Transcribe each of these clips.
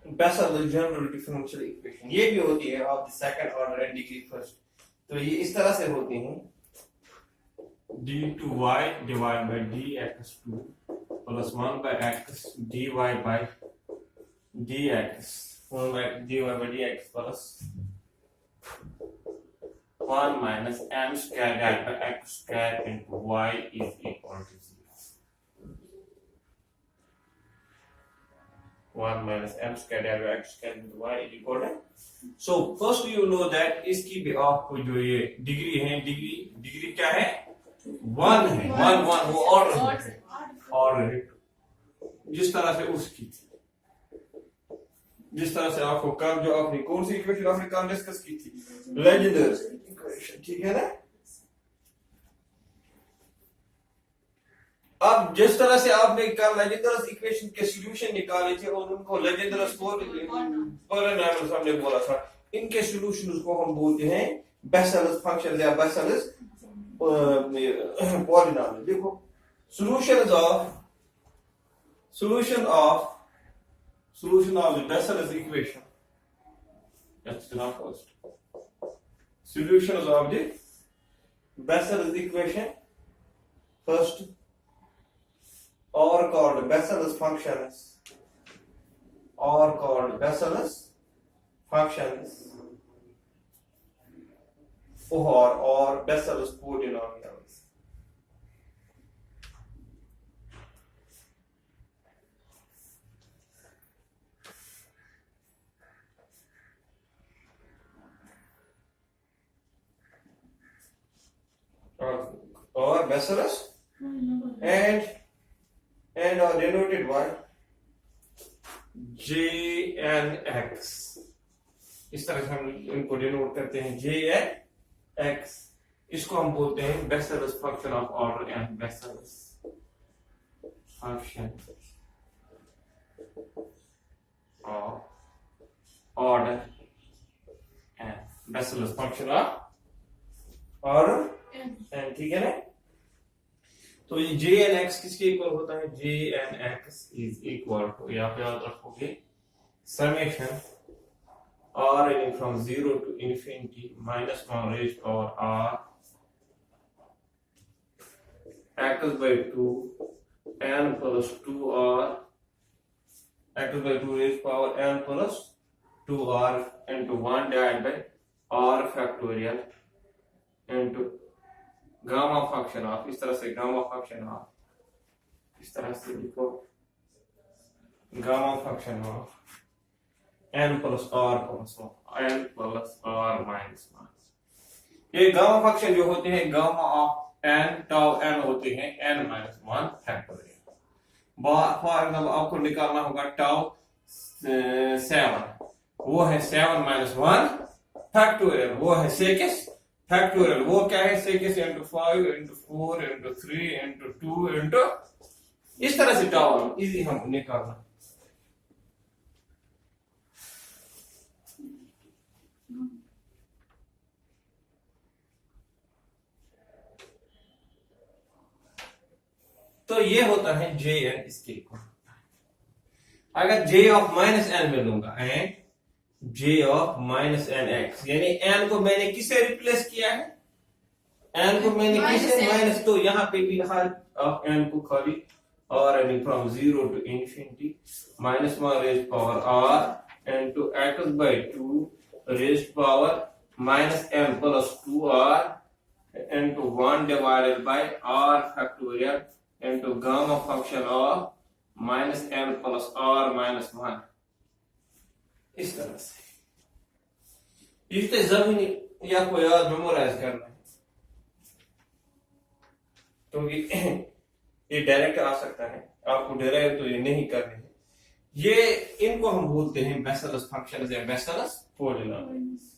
Bessel general differential equation ये भी होती है of the second order and degree first. तो ये इस तरह से होती हैं d2y divided by dx2 plus 1 by x dy by dx 1 by dy by dx plus 1 minus m square divided by x square into y is equal to 0. 1 minus m square divided by x square into y is equal to. So first you know that इसकी भी आपको जो ये degree है, degree क्या है? 1 है, 1 वो ऑर्डर है। जिस तरह से उसकी थी, जिस तरह से आपको कल जो आपने कौन सी इक्वेशन आपने कल डिस्कस की थी? लेजेंडर्स इक्वेशन, ठीक है ना? अब जिस तरह से आपने कल लेजेंडर्स इक्वेशन के सॉल्यूशन निकाले थे और उनको लेजेंडर्स पॉलिनॉमियल्स हमने बोला था, इनके सॉल्यूशंस को हम बोलते हैं बेसेल्स फंक्शंस या बेसेल्स पॉलिनॉमियल। देखो solution of the Bessel's equation. That's not first. Solutions of the Bessel's equation first are called Bessel's functions or Bessel's polynomials. Or Bessel's and are denoted by J and X. इस तरह से हम इनको denote करते हैं J and X। इसको हम बोलते हैं Bessel's function of order and Bessel's function of order and Bessel's function of order and, ठीक है ना? तो ये J and X किसके इक्वल होता है? J and X is equal to, यहाँ पे याद रखोगे, summation r running from 0 to infinity minus 1 raised to power r x by 2 n plus 2r x by 2 raised to power n plus 2r into 1 divided by r factorial into gamma function of, इस तरह से gamma function of, इस तरह से लिखो gamma function of n plus r minus 1। ये gamma function जो होते हैं gamma of n tau n होते हैं n minus 1 factorial. For example आपको निकालना होगा टाउ 7, वो है 7 माइनस 1 फैक्टोरियल, वो है सेकस फैक्टोरियल, वो क्या है? Six into 5 into 4 into 3 into 2 into, इस तरह से टाउ इजी हम निकालना। तो ये होता है J n इसके इक्वल। अगर J ऑफ माइनस n में लूंगा and J of minus n x, यानी n को मैंने किससे रिप्लेस किया है? n को मैंने किससे माइनस, तो यहाँ पे भी हर ऑफ n को खाली r running from 0 to infinity minus 1 raised power r into x by 2 raised power minus m plus 2r into 1 divided by r factorial into gamma function of minus m plus r minus 1। इस तरह से इतने जमीनी या को याद memorise करना है तो ये डायरेक्ट आ सकता है, आपको डेराइव तो ये नहीं करने हैं। ये इनको हम बोलते हैं बेसेल्स फंक्शंस या बेसेल्स पॉलिनॉमियल्स।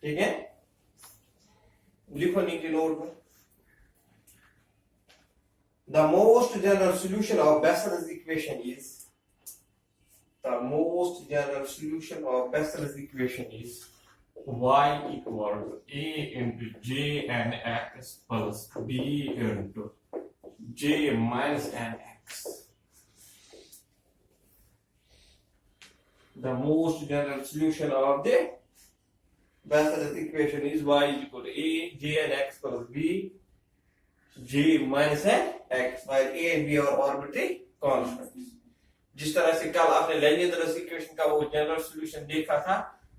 ठीक है, लिखो नीचे नोट में। The most general solution of Bessel's equation is y equal to a into j n x plus b into j minus n x. The most general solution of the Bessel's equation is y equal to a j n x plus b j minus n x, while a and b are arbitrary constants. जिस तरह से कल आपने linear equation का वो general solution देखा था,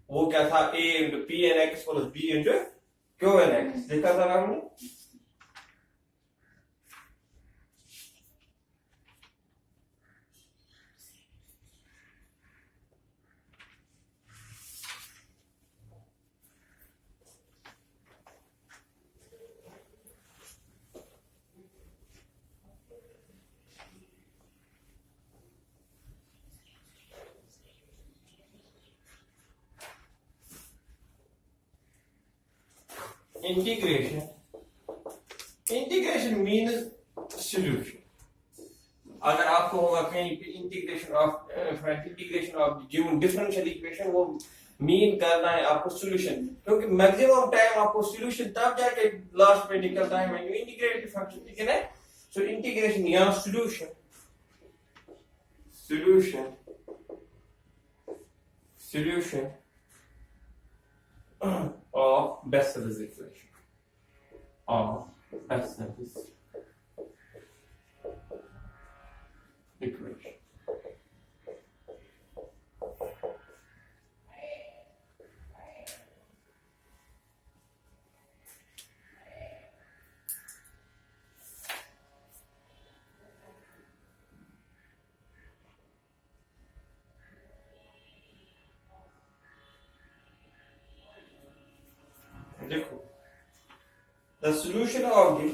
वो क्या था, a into p n x plus b into q n x देखा था ना हमने। Integration means solution. अगर आपको होगा कहीं पे integration of given differential equation, वो मीन करना है आपको सॉल्यूशन, क्योंकि मैक्सिमम टाइम आपको सॉल्यूशन तब जाके लास्ट पे निकलता है when you integrate the function, ठीक है ना। सो इंटीग्रेशन या सॉल्यूशन of Bessel's equation. देखो, the solution of the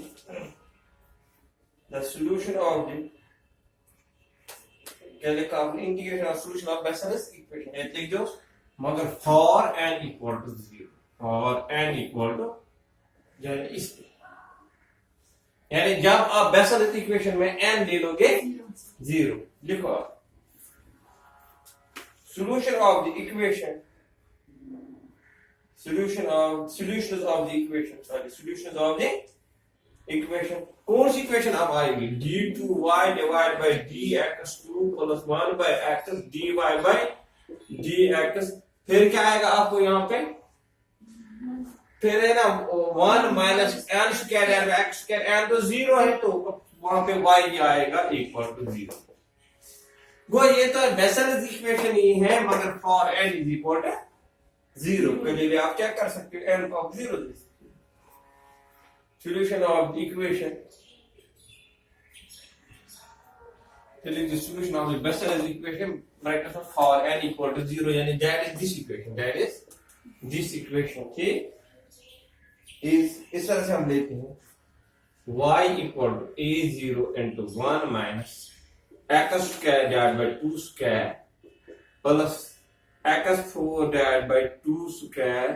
क्या लिखा आपने, integration of solution of Bessel's equation है, लिख दो, मगर for n equal to 0, for n equal to, यानी इसके, यानी जब आप बेसेल्स इक्वेशन में n ले लोगे 0, लिखो आप solutions of the equation कौन सी इक्वेशन अब आएगी, d2y divide by dx2 plus 1 by x dy by dx, फिर क्या आएगा आपको यहाँ पे, फिर है ना 1 minus n square by x square, n तो 0 है तो वहां पे y आएगा इक्वल टू 0। वो ये तो बेसेल्स इक्वेशन ही है, मगर for n is equal to 0 के लिए आप क्या कर सकते हो, n ऑफ 0 दे सकते हो। Solution of the equation, the solution of the Bessel's equation write as for n equal to 0, यानी that is this equation, ठीक, इस तरह से हम लेते हैं y equal to a0 into 1 minus x square divided by 2 square plus x4 divided by 2 square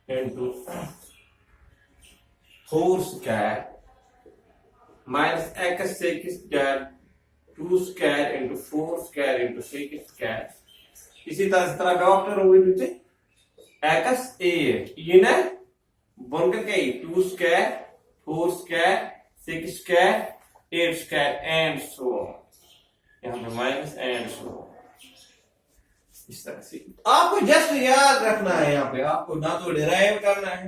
into 4 square minus x6 divided 2 square into 4 square into 6 square। इसी तरह डॉक्टर हुए नीचे x a ये ना बनकर के 2 square 4 square 6 square 8 square and so on, यहाँ पे माइनस एंड सो इस तरह से। आपको जस्ट याद रखना है, यहाँ पे आपको ना तो डिराइव करना है,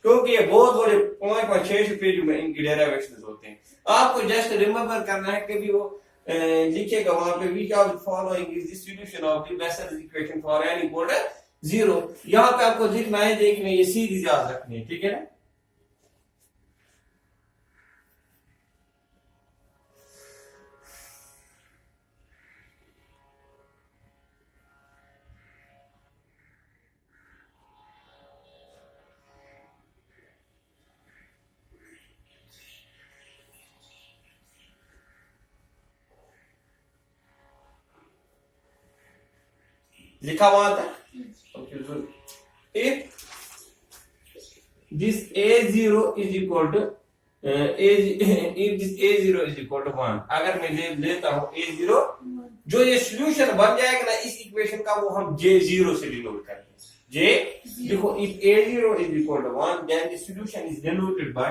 क्योंकि ये बहुत बड़े 5-6 पेज में इनकी डेरिवेशंस होते हैं। आपको जस्ट रिमेंबर करना है कि भी वो लिखेगा वहां पे which of the following is the solution of the Bessel's equation for n equal to 0। यहाँ पे आपको लिखना है, देखना ये सीरीज याद रखनी है, ठीक है ना। लिखा हुआ था, if this a0 is equal to if this a0 is equal to 1, अगर मैं लेता हूं a0, जो ये सोल्यूशन बन जाएगा ना इस इक्वेशन का, वो हम j0 से डिनोट करेंगे। j देखो, if a0 is equal to 1, then the solution is denoted by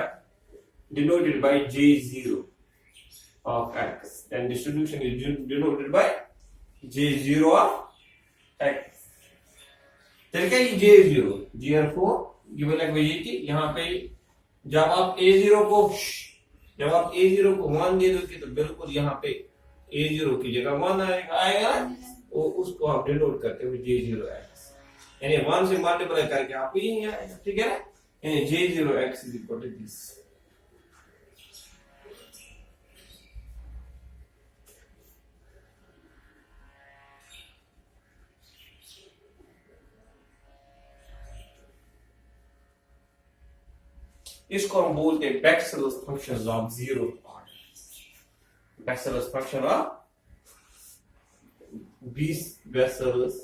j0 of x, then the solution is denoted by j0 of x। तो क्या ये j0 therefore given equation, यहाँ पे जब आप a0 को 1 दे दोगे तो बिल्कुल यहाँ पे a0 की जगह 1 आएगा, और उसको आप डिनोट करते हुए j0x, यानी 1 से मल्टीप्लाई करके आपको यही आएगा, ठीक है ना, यानी j0x is equal to this. इसको हम बोलते हैं Bexell's functions of zero order, Bexell's function of Bexell's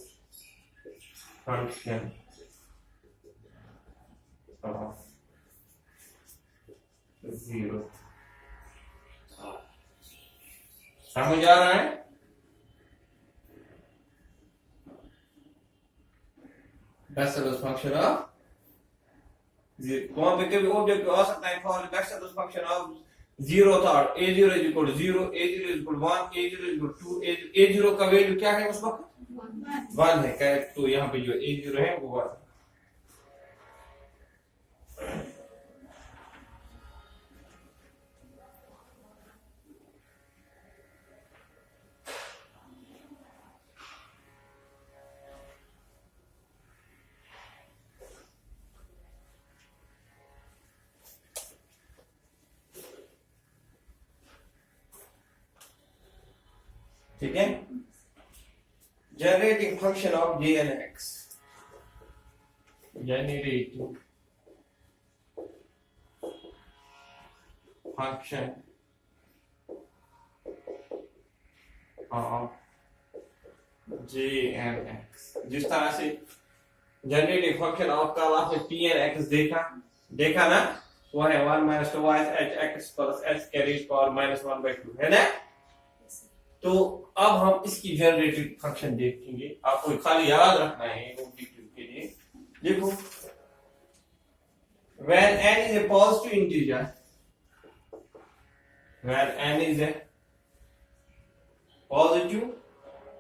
function of zero। समझ आ रहा है? Bexell's function of वहां पे कभी ऑब्जेक्ट आ सकता है, for Bexell's function of zero था, a0 is equal to 0, a0 is equal to 1, a0 is equal to 2, a0 का वैल्यू क्या है उस वक्त 1 है, करेक्ट। तो यहाँ पे जो a0 है वो 1। ठीक है, generating function of j and x, generating function of j and x, जिस तरह से जनरेटिंग फंक्शन ऑफ का आपने p and x देखा ना, वो है 1 minus 2y h x plus h carries power minus 1/2, है ना। तो अब हम इसकी जनरेटिव फंक्शन देखेंगे, आपको खाली याद रखना है ऑब्जेक्टिव के लिए। देखो, when n is a positive integer, when n is a positive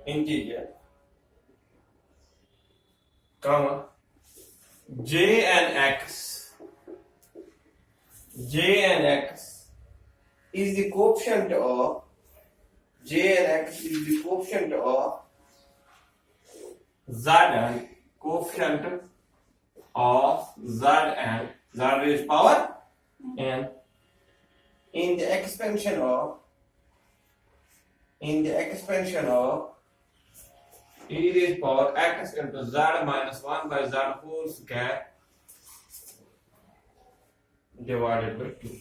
integer, comma j and x is the coefficient of j and x is the coefficient of z and coefficient of z and z raised power n in the expansion of e raised power x into z minus 1 by z whole square divided by 2।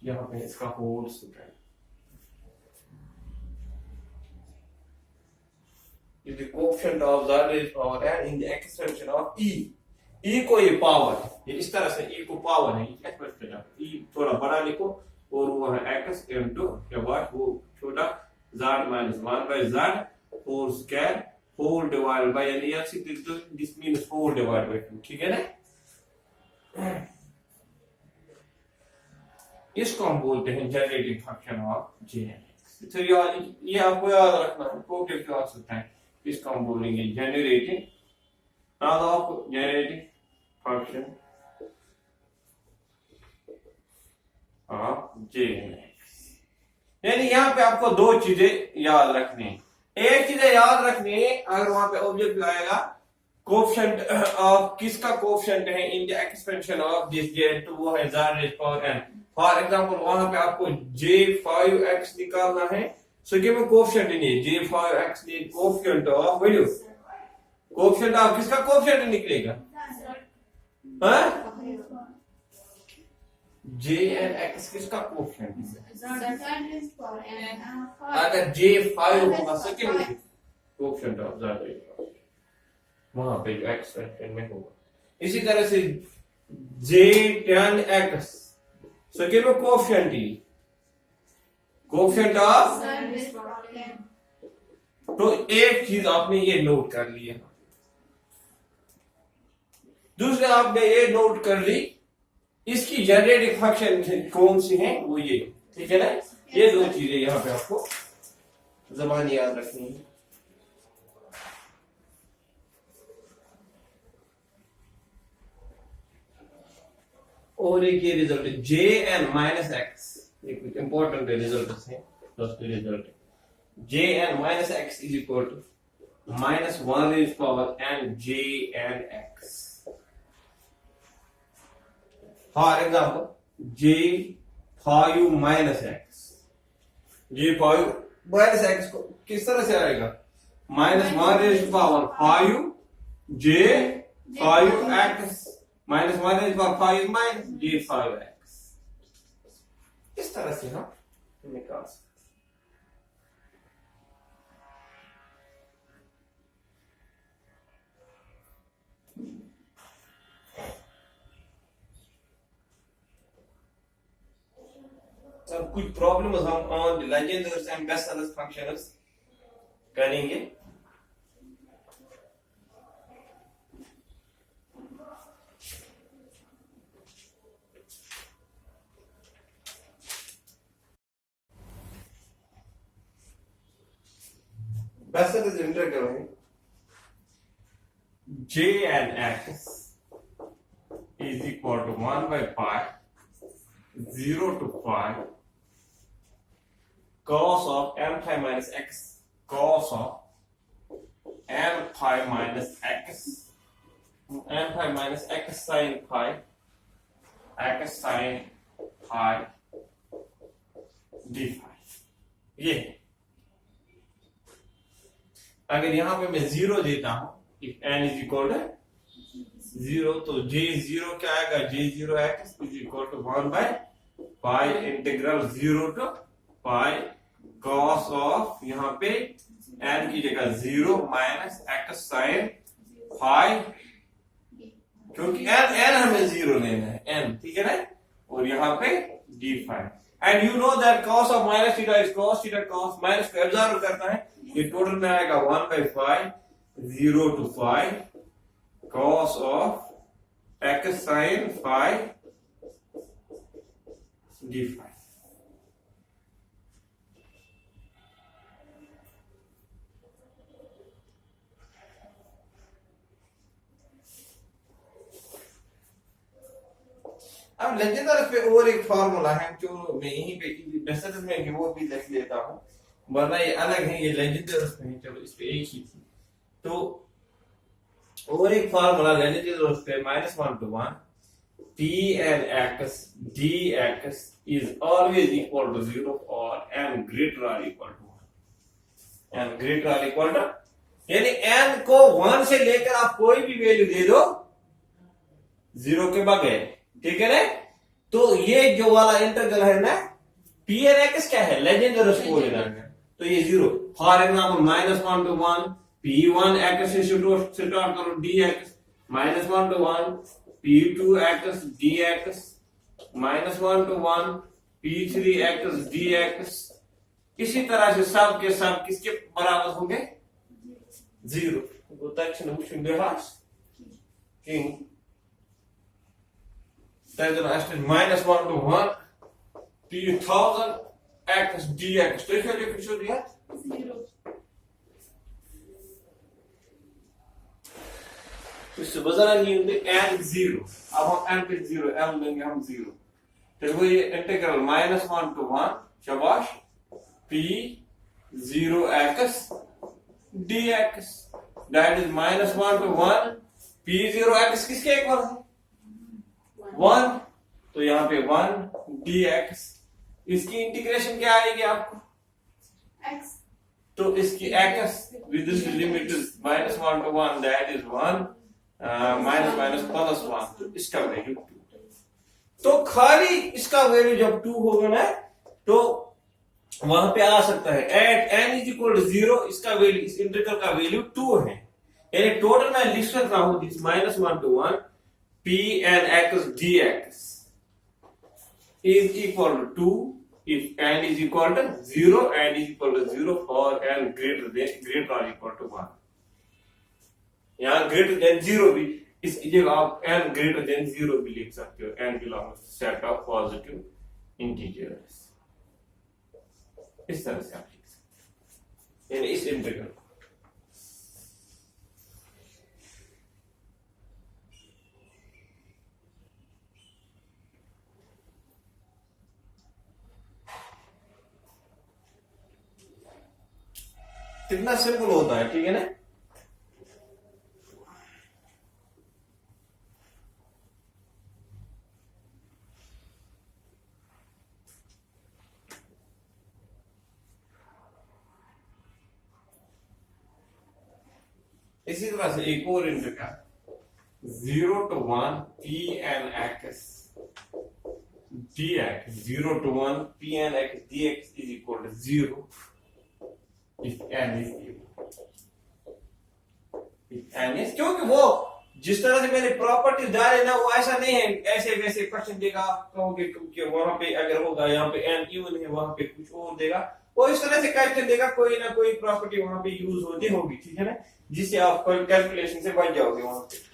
यहाँ पे इसका whole square is the coefficient of z raised power n in the expansion of e। e को ये power है, ये इस तरह से e को पावर है, एक्सप्रेस करना, e थोड़ा बड़ा लिखो और वो है x into क्या बात, वो छोटा z minus 1 by z whole square whole divided by, यानी यार this means whole divided by 2, ठीक है ना। इसको हम बोलते हैं generating function of j and x। तो ये आपको याद रखना है, ऑब्जेक्टिव आ सकता है, इसको हम बोलेंगे generating function of j and x। यानी यहाँ पे आपको दो चीजें याद रखनी है। एक चीज याद रखनी है, अगर वहां पे ऑब्जेक्ट आएगा कोएफिशिएंट ऑफ किसका कोएफिशिएंट है in the expansion of this j, तो वो है z raised power n। For example वहां पे आपको j5x निकालना है, so give me coefficient in j5x knee coefficient of value, coefficient of किसका कोएफिशिएंट निकलेगा, j and x किसका कोएफिशिएंट है, अगर j5 होगा second coefficient of z raised power। वहां पे जो एक्सपेंशन में होगा। इसी तरह से जे tan x, so give coefficient E, coefficient of, तो एक चीज आपने ये नोट कर लिया, दूसरे आपने ये नोट कर ली इसकी जनरेटिंग फंक्शन कौन सी है, वो ये, ठीक है ना। ये दो चीजें यहां पे आपको जबान याद रखनी है। और एक ये रिजल्ट है jn माइनस एक्स, ये कुछ इंपॉर्टेंट रिजल्ट है दोस्तों। Result jn minus x is equal to minus 1 raise power n jn x। For example j5 minus x, j5 minus x को किस तरह से आएगा, minus 1 raise power 5 j5 x minus 1 raise power 5 minus j5 x। इस तरह से हम निकाल सकते। अब कुछ प्रॉब्लम्स हम ऑन लेजेंडर्स एंड बेसेल्स फंक्शंस करेंगे। बेसेल्स इंटीग्रल है jn x is equal to 1 by pi 0 to pi cos of n pi minus x, cos of n pi minus x, n pi minus x sin pi, x sin pi d phi। ये अगर यहां पे मैं 0 देता हूं, if n is equal to 0, तो j0 क्या आएगा, j0 x is equal to 1 by pi integral 0 to pi cos of, यहाँ पे n की जगह 0 माइनस x sin pi, क्योंकि n हमें 0 लेना है, n, ठीक है ना, और यहाँ पे d phi। And you know that cos of minus theta is cos theta, cos minus को एब्जॉर्ब करता है, ये टोटल में आएगा 1 by pi 0 to pi cos of x sin phi d phi। अब लेजेंडर पे और एक फार्मूला है जो मैं यहीं पे बेसिस में वो भी लिख लेता हूं, वरना ये अलग है, ये लेजेंडर में, चलो इस पे एक ही थी। तो और एक फार्मूला लेजेंडर पे -1 to 1 Tn x dx is always equal to 0 or n greater or equal to 1, n greater or equal to, यानी n को 1 से लेकर आप कोई भी वैल्यू दे दो 0 के बगैर, ठीक है ना। तो ये जो वाला इंटीग्रल है ना, Pn x क्या है, लेजेंडर को लेना है, तो ये 0। For example -1 to 1 P1 x से स्टार्ट करो dx, -1 to 1 P2 x dx, -1 to 1 P3 x dx। इसी तरह से सब के सब किसके बराबर होंगे, 0। तो दक्षिण हास king -1 to 1 P1000 x dx, तो इसका डिफरेंशियल दिया 0। इससे बजारा नहीं होते n 0, अब हम n पे 0 m लेंगे हम 0, तो वो ये इंटीग्रल -1 to 1 शाबाश P 0 x dx, that is -1 to 1 P 0 x किसके इक्वल है, 1, तो यहाँ पे 1 dx, इसकी इंटीग्रेशन क्या आएगी आपको, x, तो इसकी x with this limit is -1 to 1, that is 1 minus plus 1, तो इसका वैल्यू 2। तो खाली इसका वैल्यू जब 2 होगा ना, तो वहां पे आ सकता है at n is equal to 0, इसका वैल्यू, इस इंटीग्रल का वैल्यू 2 है, यानी टोटल मैं लिख सकता हूं this -1 to 1 p n x dx is equal to 2 if n is equal to 0 and is equal to 0 for n greater or equal to 1. यहाँ greater than 0 भी इस जगह आप n greater than 0 भी लिख सकते हो. n belongs to set of positive integers. इस तरह से आप लिख सकते हैं, यानी इस इंटीग्रल को. कितना सिंपल होता है, ठीक है ना. इसी तरह से एक और integral 0 to 1 p n x dx 0 to 1 p n x dx is equal to 0 if n is given. If n is, क्योंकि वो जिस तरह से मैंने प्रॉपर्टीज डाले ना वो ऐसा नहीं है ऐसे वैसे क्वेश्चन देगा आप कहोगे कि वहां पे अगर होगा यहाँ पे n इवन है वहां पे कुछ और देगा, वो इस तरह से क्वेश्चन देगा, कोई ना कोई प्रॉपर्टी वहां पे यूज होती होगी, ठीक है ना, जिससे आप कैलकुलेशन से बच जाओगे वहां पे.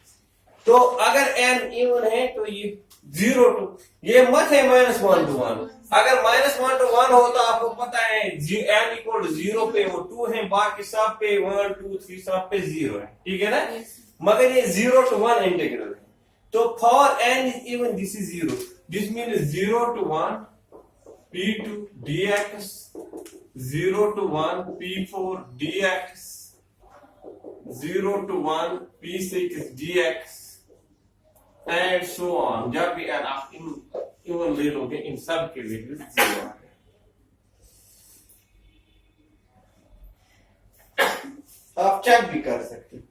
तो अगर n इवन है तो ये 0 to, ये मत है -1 to 1. अगर -1 to 1 हो तो आपको पता है n इक्वल टू 0 पे वो 2 है, बाकी सब पे 1 2 3 सब पे 0 है, ठीक है ना. मगर ये 0 to 1 इंटीग्रल है, तो for n is even this is 0. This mean 0 to 1 p2 dx 0 to 1 p4 dx 0 to 1 p6 dx and so on. जब भी n आप इवन ले लोगे इन सब के वैल्यू 0 आ गए. आप चेक भी कर सकते हो,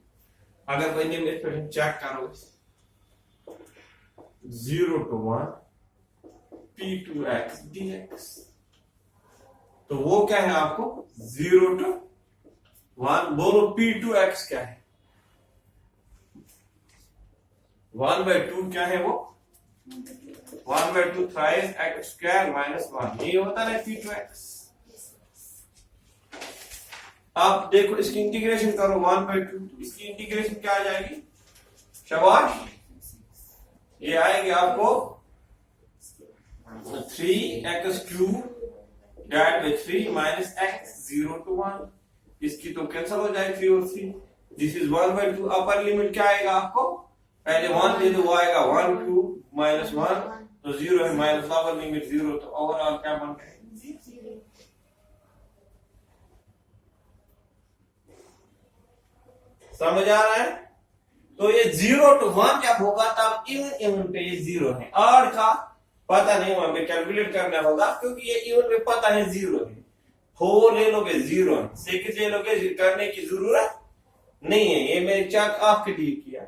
अगर मैंने मेथड चेक करो 0 to 1 p2x dx, तो वो क्या है आपको 0 to 1. बोलो p2x क्या है, 1/2 क्या है वो 1/2 thrice x square minus 1, ये होता है p2x. आप देखो इसकी इंटीग्रेशन करो 1/2, इसकी इंटीग्रेशन क्या आ जाएगी, शाबाश, ये आएगी आपको 3x³ divide by 3 minus x 0 to 1. इसकी तो कैंसिल हो जाएगी 3 और 3. This is 1/2. अपर लिमिट क्या आएगा आपको, पहले 1 ले दो, वो आएगा 1³ माइनस 1 तो 0 है, माइनस अपर लिमिट 0, तो ओवरऑल क्या बन गया 0. समझ आ रहा है. तो ये 0 to 1 जब होगा तब इवन पे ये 0 है, और का पता नहीं, वहां पे कैलकुलेट करना होगा क्योंकि ये इवन पे पता है 0 है. 4 ले लोगे 0 है, 6 ले लोगे, करने की जरूरत नहीं है, ये मैंने चेक आपके लिए किया.